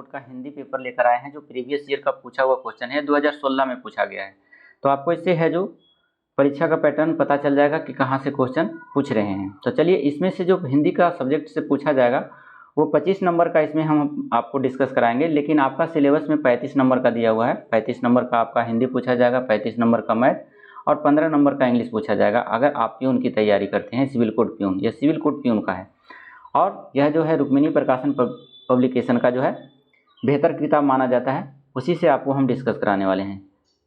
Board का Hindi paper लेकर आए हैं जो प्रीवियस ईयर का पूछा हुआ क्वेश्चन है, 2016 में पूछा गया है। तो आपको इससे है जो परीक्षा का पैटर्न पता चल जाएगा कि कहाँ से क्वेश्चन पूछ रहे हैं। तो चलिए इसमें से जो हिंदी का सब्जेक्ट से पूछा जाएगा वो 25 नंबर का इसमें हम आपको डिस्कस कराएंगे, लेकिन आपका सिलेबस में 35 नंबर का दिया हुआ है। 35 नंबर का आपका हिंदी पूछा जाएगा, 35 नंबर का मैथ और 15 नंबर का इंग्लिश पूछा जाएगा अगर आप प्यून की तैयारी करते हैं, सिविल कोड प्यून। यह सिविल कोड प्यून का है और यह जो है रुक्मिणी प्रकाशन पब्लिकेशन का जो है बेहतर किताब माना जाता है, उसी से आपको हम डिस्कस कराने वाले हैं।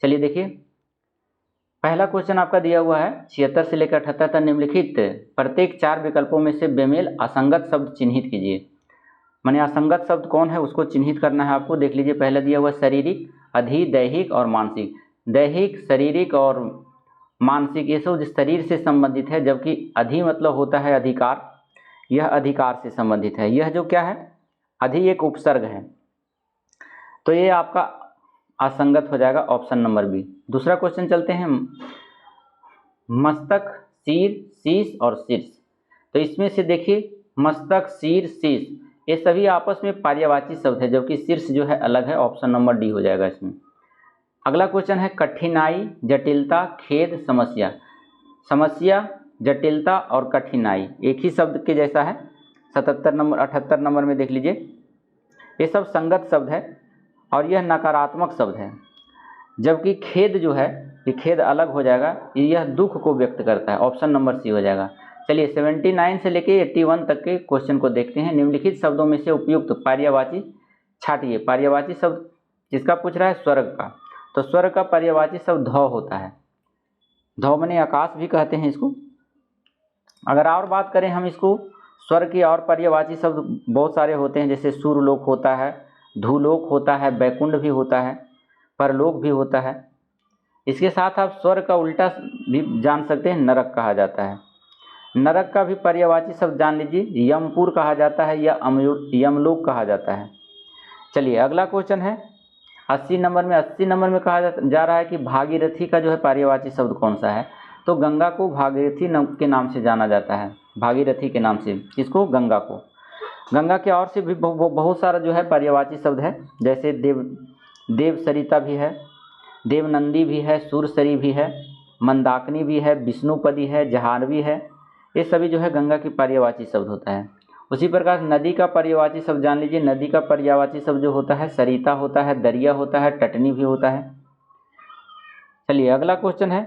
चलिए देखिए, पहला क्वेश्चन आपका दिया हुआ है 76 से लेकर 78 तक निम्नलिखित प्रत्येक 4 विकल्पों में से बेमेल असंगत शब्द चिन्हित कीजिए। माने असंगत शब्द कौन है उसको चिन्हित करना है आपको। देख लीजिए, पहले दिया हुआ शारीरिक, अधि, दैहिक और मानसिक। दैहिक, शारीरिक और मानसिक ये सब शरीर से संबंधित है, जबकि अधि मतलब होता है अधिकार, यह अधिकार से संबंधित है। यह जो क्या है, अधि एक उपसर्ग है, तो ये आपका असंगत हो जाएगा, ऑप्शन नंबर बी। दूसरा क्वेश्चन चलते हैं, मस्तक, सिर, शीश और शीर्ष। तो इसमें से देखिए मस्तक, सिर, शीश ये सभी आपस में पर्यायवाची शब्द है, जबकि शीर्ष जो है अलग है, ऑप्शन नंबर डी हो जाएगा इसमें। अगला क्वेश्चन है कठिनाई, जटिलता, खेद, समस्या। समस्या, जटिलता और कठिनाई एक ही शब्द के जैसा है। 77 नंबर 78 नंबर में देख लीजिए, ये सब संगत शब्द है और यह नकारात्मक शब्द है, जबकि खेद जो है ये खेद अलग हो जाएगा, यह दुख को व्यक्त करता है, ऑप्शन नंबर सी हो जाएगा। चलिए 79 से लेके 81 तक के क्वेश्चन को देखते हैं। निम्नलिखित शब्दों में से उपयुक्त पर्यायवाची छाटिए। पर्यायवाची शब्द जिसका पूछ रहा है स्वर्ग का, तो स्वर्ग का पर्यायवाची शब्द धौ होता है। धौ माने आकाश भी कहते हैं इसको। अगर और बात करें हम इसको, स्वर्ग के और पर्यायवाची शब्द बहुत सारे होते हैं, जैसे सूर्यलोक होता है, धूलोक होता है, बैकुंठ भी होता है, परलोक भी होता है। इसके साथ आप स्वर्ग का उल्टा भी जान सकते हैं, नरक कहा जाता है। नरक का भी पर्यायवाची शब्द जान लीजिए, यमपुर कहा जाता है या यमलोक कहा जाता है। चलिए अगला क्वेश्चन है 80 नंबर में। 80 नंबर में कहा जा रहा है कि भागीरथी का जो है पर्यायवाची शब्द कौन सा है। तो गंगा को भागीरथी के नाम से जाना जाता है, भागीरथी के नाम से इसको, गंगा को। गंगा के और से भी बहुत सारा जो है पर्यायवाची शब्द है, जैसे देव सरिता भी है, देवनंदी भी है, सूरसरी भी है, मंदाकिनी भी है, विष्णुपदी है, जहानवी है। ये सभी जो है गंगा की पर्यायवाची शब्द होता है। उसी प्रकार नदी का पर्यायवाची शब्द जान लीजिए। नदी का पर्यायवाची शब्द जो होता है सरिता होता है, दरिया होता है, टटनी भी होता है। चलिए अगला क्वेश्चन है,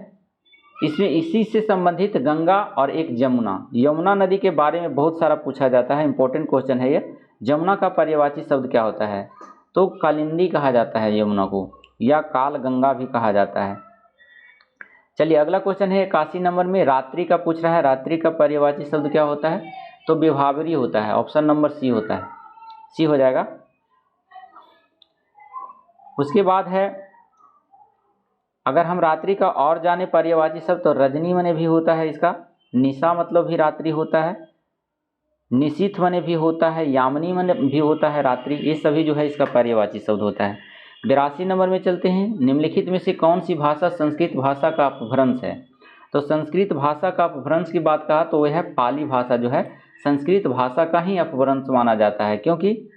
इसमें इसी से संबंधित गंगा और एक जमुना। यमुना नदी के बारे में बहुत सारा पूछा जाता है, इंपॉर्टेंट क्वेश्चन है ये। जमुना का पर्यायवाची शब्द क्या होता है। तो कालिंदी कहा जाता है यमुना को, या काल गंगा भी कहा जाता है। चलिए अगला क्वेश्चन है 81 नंबर में, रात्रि का पूछ रहा है। रात्रि का पर्यायवाची शब्द क्या होता है। तो विभावरी होता है, ऑप्शन नंबर सी होता है, सी हो जाएगा। उसके बाद है, अगर हम रात्रि का और जाने पर्यायवाची शब्द, तो रजनी मने भी होता है इसका, निशा मतलब भी रात्रि होता है, निशीथ मने भी होता है, यामिनी मने भी होता है रात्रि। ये सभी जो है इसका पर्यायवाची शब्द होता है। 82 नंबर में चलते हैं, निम्नलिखित में से कौन सी भाषा संस्कृत भाषा का अपभ्रंश है। तो संस्कृत भाषा का अपभ्रंश की बात कहा तो वह है पाली भाषा, जो है संस्कृत भाषा का ही अपभ्रंश माना जाता है, क्योंकि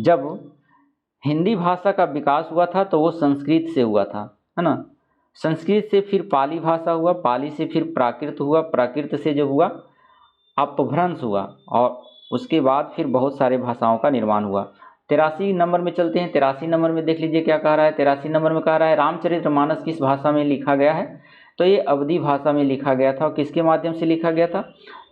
जब हिंदी भाषा का विकास हुआ था तो वो संस्कृत से हुआ था, है ना। संस्कृत से फिर पाली भाषा हुआ, पाली से फिर प्राकृत हुआ, प्राकृत से जो हुआ अपभ्रंश हुआ, और उसके बाद फिर बहुत सारे भाषाओं का निर्माण हुआ। 83 नंबर में चलते हैं। 83 नंबर में देख लीजिए क्या कह रहा है। 83 नंबर में कह रहा है रामचरितमानस किस भाषा में लिखा गया है। तो ये अवधी भाषा में लिखा गया था। और किसके माध्यम से लिखा गया था।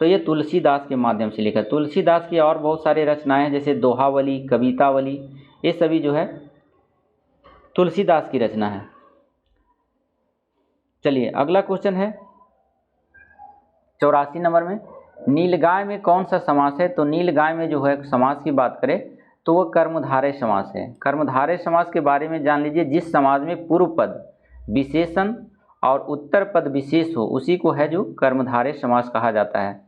तो ये तुलसीदास के माध्यम से लिखा। तुलसीदास की और बहुत सारे रचनाएं हैं, जैसे दोहावली, कवितावली, ये सभी जो है तुलसीदास की रचना है। चलिए अगला क्वेश्चन है 84 नंबर में, नीलगाय में कौन सा समास है। तो नीलगाय में जो है समास की बात करें तो वह कर्मधारय समास है। कर्मधारय समास के बारे में जान लीजिए, जिस समास में पूर्व पद विशेषण और उत्तर पद विशेष हो उसी को है जो कर्मधारय समास कहा जाता है।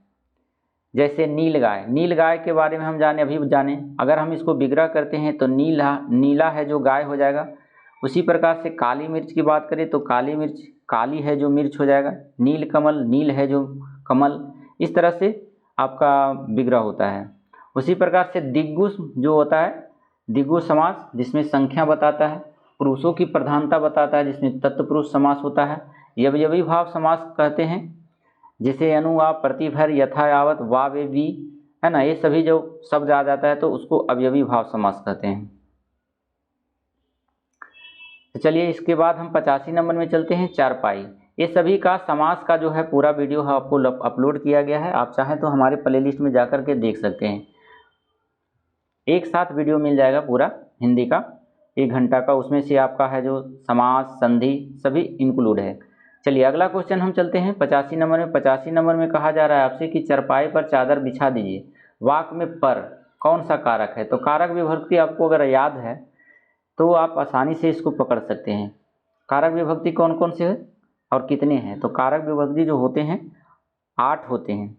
जैसे नीलगाय, नीलगाय के बारे में हम अभी जाने, अगर हम इसको विग्रह करते हैं तो नीला है जो गाय हो जाएगा। उसी प्रकार से काली मिर्च की बात करें तो काली मिर्च, काली है जो मिर्च हो जाएगा। नील कमल, नील है जो कमल, इस तरह से आपका विग्रह होता है। उसी प्रकार से दिग्गुस जो होता है द्विगु समास जिसमें संख्या बताता है, पुरुषों की प्रधानता बताता है जिसमें तत्पुरुष समास होता है, यवयवी भाव समास कहते हैं जैसे अनु आ प्रतिभर यथा यावत वा वे वी, है ना, ये सभी जो शब्द आ जाता है तो उसको अवयवी भाव समास कहते हैं। तो चलिए इसके बाद हम 85 नंबर में चलते हैं, चारपाई। ये सभी का समास का जो है पूरा वीडियो आपको अपलोड किया गया है, आप चाहें तो हमारे प्लेलिस्ट में जाकर के देख सकते हैं। एक साथ वीडियो मिल जाएगा पूरा हिंदी का 1 घंटा का, उसमें से आपका है जो समास संधि सभी इंक्लूड है। चलिए अगला क्वेश्चन हम चलते हैं 85 नंबर में। 85 नंबर में कहा जा रहा है आपसे कि चरपाई पर चादर बिछा दीजिए। वाक्य में पर कौन सा कारक है? तो कारक विभक्ति आपको अगर याद है तो आप आसानी से इसको पकड़ सकते हैं। कारक विभक्ति कौन कौन से है और कितने हैं? तो कारक विभक्ति जो होते हैं 8 होते हैं।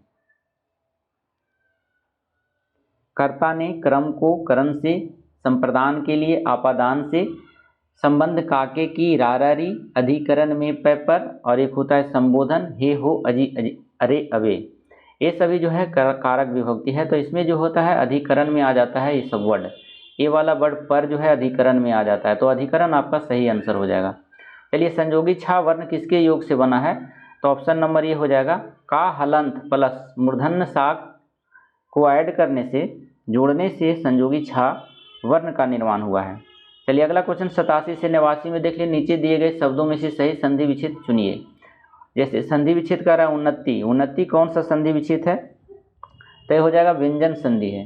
कर्ता ने क्रम को करण से, संप्रदान के लिए आपादान से, संबंध काके की रारारी, अधिकरण में पे पर, और एक होता है संबोधन हे हो अजी अजी अरे अवे। ये सभी जो है कारक विभक्ति है। तो इसमें जो होता है अधिकरण में आ जाता है ये सब वर्ड, ये वाला वर्ड पर जो है अधिकरण में आ जाता है, तो अधिकरण आपका सही आंसर हो जाएगा। चलिए संजोगी छा वर्ण किसके योग से बना है? तो ऑप्शन नंबर ये हो जाएगा का हलंत प्लस मूर्धन्य साक को ऐड करने से, जोड़ने से संजोगी छा वर्ण का निर्माण हुआ है। चलिए अगला क्वेश्चन 87 से 89 में देख लिए। नीचे दिए गए शब्दों में से सही संधि विच्छेद चुनिए। जैसे संधि विच्छेद कर रहा है उन्नति, उन्नति कौन सा संधि विच्छेद है? तो ये हो जाएगा व्यंजन संधि है।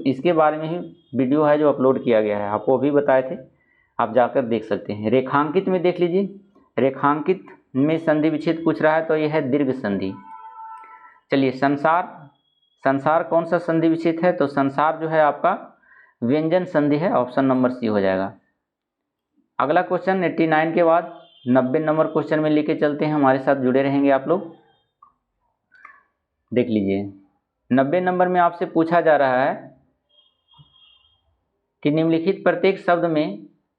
इसके बारे में ही वीडियो है जो अपलोड किया गया है, आपको अभी बताए थे, आप जाकर देख सकते हैं। रेखांकित में देख लीजिए, रेखांकित में संधि विच्छेद पूछ रहा है तो यह है दीर्घ संधि। चलिए संसार, संसार कौन सा संधि विच्छेद है? तो संसार जो है आपका व्यंजन संधि है, ऑप्शन नंबर सी हो जाएगा। अगला क्वेश्चन 89 के बाद 90 नंबर क्वेश्चन में लेके चलते हैं, हमारे साथ जुड़े रहेंगे आप लोग। देख लीजिए 90 नंबर में आपसे पूछा जा रहा है कि निम्नलिखित प्रत्येक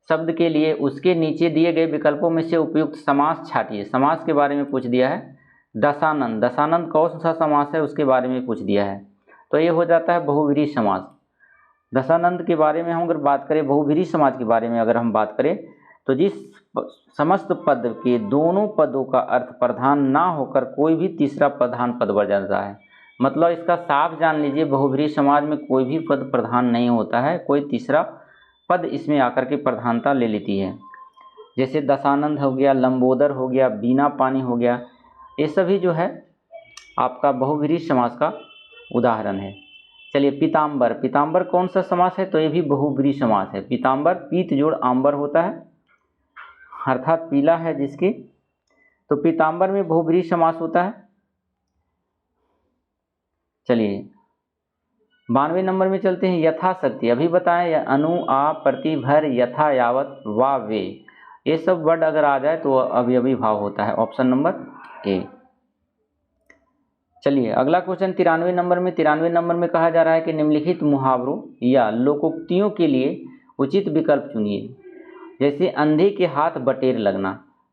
शब्द के लिए उसके नीचे दिए गए विकल्पों में से उपयुक्त समास छाटिए। समास के बारे में पूछ दिया है। दशानंद, दशानंद कौन सा समास है उसके बारे में पूछ दिया है, तो ये हो जाता है बहुव्रीहि समास। दशानंद के बारे में हम अगर बात करें, बहुव्रीहि समास के बारे में अगर हम बात करें, तो जिस समस्त पद के दोनों पदों का अर्थ प्रधान ना होकर कोई भी तीसरा प्रधान पद बन जाता है। मतलब इसका साफ जान लीजिए, बहुव्रीहि समास में कोई भी पद प्रधान नहीं होता है, कोई तीसरा पद इसमें आकर के प्रधानता ले लेती है। जैसे दशानंद हो गया, लंबोदर हो गया, बीना पानी हो गया, ये सभी जो है आपका बहुव्रीहि समास का उदाहरण है। चलिए पीताम्बर, पीताम्बर कौन सा समास है? तो ये भी बहुव्रीहि समास है। पीताम्बर पीत जोड़ आम्बर होता है, अर्थात पीला है जिसके, तो पीताम्बर में बहुव्रीहि समास होता है। चलिए 92 नंबर में चलते हैं, यथाशक्ति। अभी बताएं अनु आ प्रतिभर यथा यावत वा वे, ये सब वर्ड अगर आ जाए तो अवयवी भाव होता है, ऑप्शन नंबर ए। चलिए अगला क्वेश्चन 93 नंबर में। 93 नंबर में कहा जा रहा है कि निम्नलिखित मुहावरों या लोकोक्तियों के लिए उचित विकल्प चुनिए। जैसे अंधे के हाथ बटेर लगना,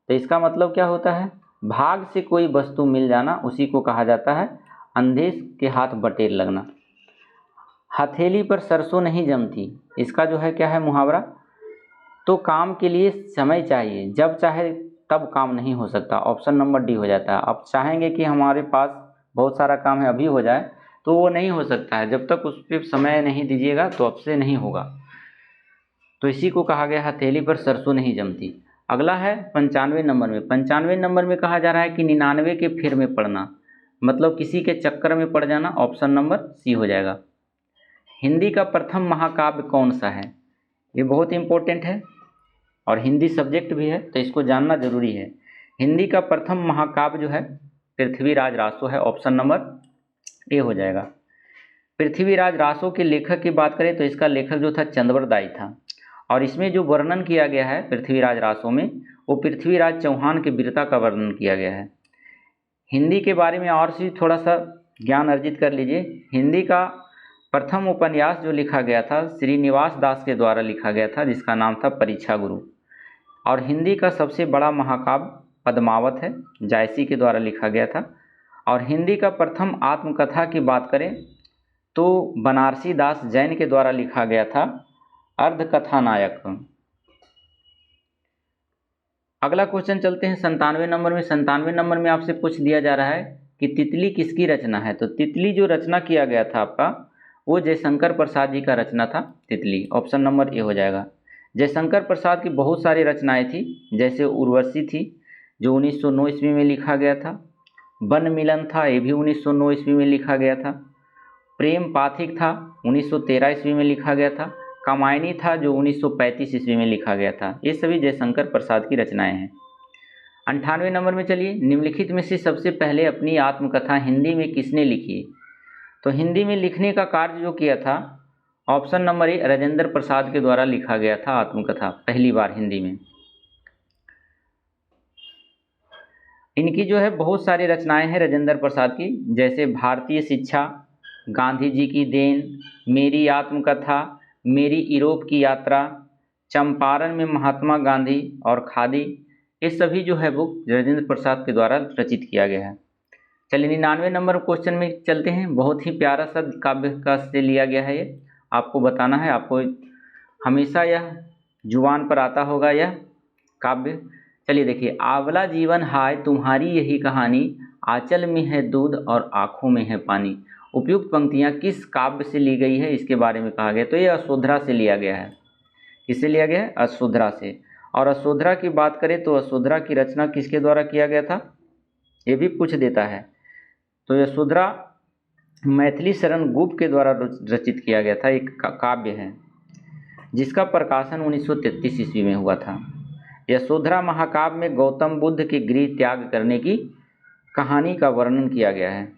तो इसका मतलब क्या होता है? भाग से कोई वस्तु मिल जाना, उसी को कहा जाता है अंधे के हाथ बटेर लगना। हथेली पर सरसों नहीं जमती, इसका जो है क्या है मुहावरा? तो काम के लिए समय चाहिए, जब चाहे तब काम नहीं हो सकता, ऑप्शन नंबर डी हो जाता है। आप चाहेंगे कि हमारे पास बहुत सारा काम है अभी हो जाए, तो वो नहीं हो सकता है, जब तक उस पर समय नहीं दीजिएगा तो आपसे नहीं होगा। तो इसी को कहा गया हथेली पर सरसों नहीं जमती। अगला है 95 नंबर में। 95 नंबर में कहा जा रहा है कि 99 के फेर में पड़ना, मतलब किसी के चक्कर में पड़ जाना, ऑप्शन नंबर सी हो जाएगा। हिंदी का प्रथम महाकाव्य कौन सा है? ये बहुत इंपॉर्टेंट है और हिंदी सब्जेक्ट भी है, तो इसको जानना जरूरी है। हिंदी का प्रथम महाकाव्य जो है पृथ्वीराज रासो है, ऑप्शन नंबर ए हो जाएगा। पृथ्वीराज रासो के लेखक की बात करें तो इसका लेखक जो था चंद्रवरदायी था, और इसमें जो वर्णन किया गया है पृथ्वीराज रासो में, वो पृथ्वीराज चौहान की वीरता का वर्णन किया गया है। हिंदी के बारे में और भी थोड़ा सा ज्ञान अर्जित कर लीजिए। हिंदी का प्रथम उपन्यास जो लिखा गया था श्रीनिवास दास के द्वारा लिखा गया था, जिसका नाम था परीक्षा गुरु। और हिंदी का सबसे बड़ा महाकाव्य पद्मावत है, जायसी के द्वारा लिखा गया था। और हिंदी का प्रथम आत्मकथा की बात करें तो बनारसी दास जैन के द्वारा लिखा गया था, अर्धकथानायक। अगला क्वेश्चन चलते हैं 97 नंबर में। 97 नंबर में आपसे पूछ दिया जा रहा है कि तितली किसकी रचना है। तो तितली जो रचना किया गया था आपका, वो जयशंकर प्रसाद जी का रचना था तितली। ऑप्शन नंबर ए हो जाएगा। जयशंकर प्रसाद की बहुत सारी रचनाएं थी, जैसे उर्वशी थी जो 1909 ईस्वी में लिखा गया था। वन मिलन था, ये भी 1909 ईस्वी में लिखा गया था। प्रेम पाथिक था, 1913 ईस्वी में लिखा गया था। कामायनी था जो 1935 ईस्वी में लिखा गया था। ये सभी जयशंकर प्रसाद की रचनाएं हैं। 98 नंबर में चलिए, निम्नलिखित में से सबसे पहले अपनी आत्मकथा हिंदी में किसने लिखी। तो हिंदी में लिखने का कार्य जो किया था, option number A Rajendra Prasad के द्वारा लिखा गया था आत्मकथा पहली बार हिंदी में। इनकी जो है बहुत सारी रचनाएं हैं राजेंद्र प्रसाद की, जैसे भारतीय शिक्षा, गांधी जी की देन, मेरी आत्मकथा, मेरी यूरोप की यात्रा, चंपारण में महात्मा गांधी और खादी। ये सभी जो है बुक राजेंद्र प्रसाद के द्वारा रचित किया गया है। चलिए 99 नंबर क्वेश्चन में चलते हैं। बहुत ही प्यारा सा काव्य का से लिया गया है। ये आपको बताना है, आपको हमेशा यह जुबान पर आता होगा यह काव्य। चलिए देखिए, आंवला जीवन हाय तुम्हारी यही कहानी, आंचल में है दूध और आँखों में है पानी। उपयुक्त पंक्तियाँ किस काव्य से ली गई है, इसके बारे में कहा गया। तो ये अशोधरा से लिया गया है। किससे लिया गया है? अशोधरा से। और अशोधरा की बात करें तो अशोधरा की रचना किसके द्वारा किया गया था, ये भी पूछ देता है। तो यशोधरा मैथिली शरण गुप्त के द्वारा रचित किया गया था, एक काव्य है जिसका प्रकाशन 1933 ईस्वी में हुआ था। यशोधरा महाकाव्य में गौतम बुद्ध के गृह त्याग करने की कहानी का वर्णन किया गया है।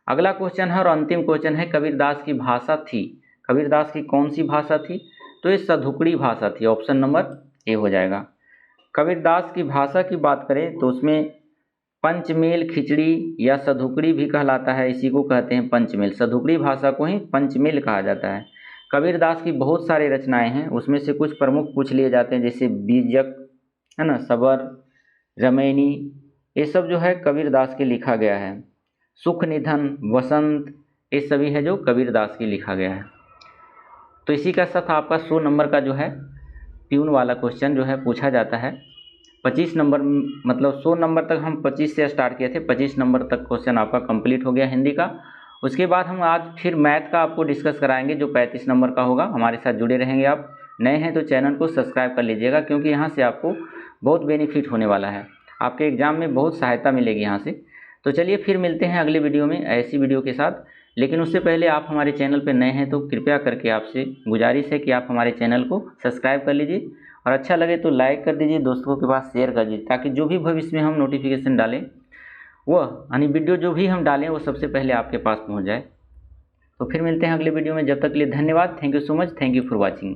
अगला क्वेश्चन है और अंतिम क्वेश्चन है, कबीरदास की भाषा थी। कबीरदास की कौन सी भाषा थी? तो ये सधुकड़ी भाषा थी। ऑप्शन नंबर ए हो जाएगा। कबीरदास की भाषा की बात करें तो उसमें पंचमेल खिचड़ी या सधुकड़ी भी कहलाता है, इसी को कहते हैं पंचमेल। सधुकड़ी भाषा को ही पंचमेल कहा जाता है। कबीरदास की बहुत सारी रचनाएं हैं, उसमें से कुछ प्रमुख पूछ लिए जाते हैं, जैसे बीजक है ना, सबर, रमैनी, ये सब जो है कबीरदास के लिखा गया है। सुख निधन, वसंत, ये सभी है जो कबीरदास की लिखा गया है। तो इसी का साथ आपका 100 नंबर का जो है प्यून वाला क्वेश्चन जो है पूछा जाता है। 25 नंबर मतलब 100 नंबर तक हम 25 से स्टार्ट किए थे, 25 नंबर तक क्वेश्चन आपका कंप्लीट हो गया हिंदी का। उसके बाद हम आज फिर मैथ का आपको डिस्कस कराएंगे जो 35 नंबर का होगा। हमारे साथ जुड़े रहेंगे। आप नए हैं तो चैनल को सब्सक्राइब कर लीजिएगा, क्योंकि यहाँ से आपको बहुत बेनिफिट होने वाला है, आपके एग्जाम में बहुत सहायता मिलेगी यहाँ से। तो चलिए फिर मिलते हैं अगले वीडियो में ऐसी वीडियो के साथ। लेकिन उससे पहले आप हमारे चैनल पर नए हैं तो कृपया करके आपसे गुजारिश है कि आप हमारे चैनल को सब्सक्राइब कर लीजिए, और अच्छा लगे तो लाइक कर दीजिए, दोस्तों के पास शेयर कर दीजिए, ताकि जो भी भविष्य में हम नोटिफिकेशन डालें वो यानी वीडियो जो भी हम डालें वो सबसे पहले आपके पास पहुंच जाए। तो फिर मिलते हैं अगले वीडियो में। जब तक के लिए धन्यवाद। Thank you so much. Thank you for watching.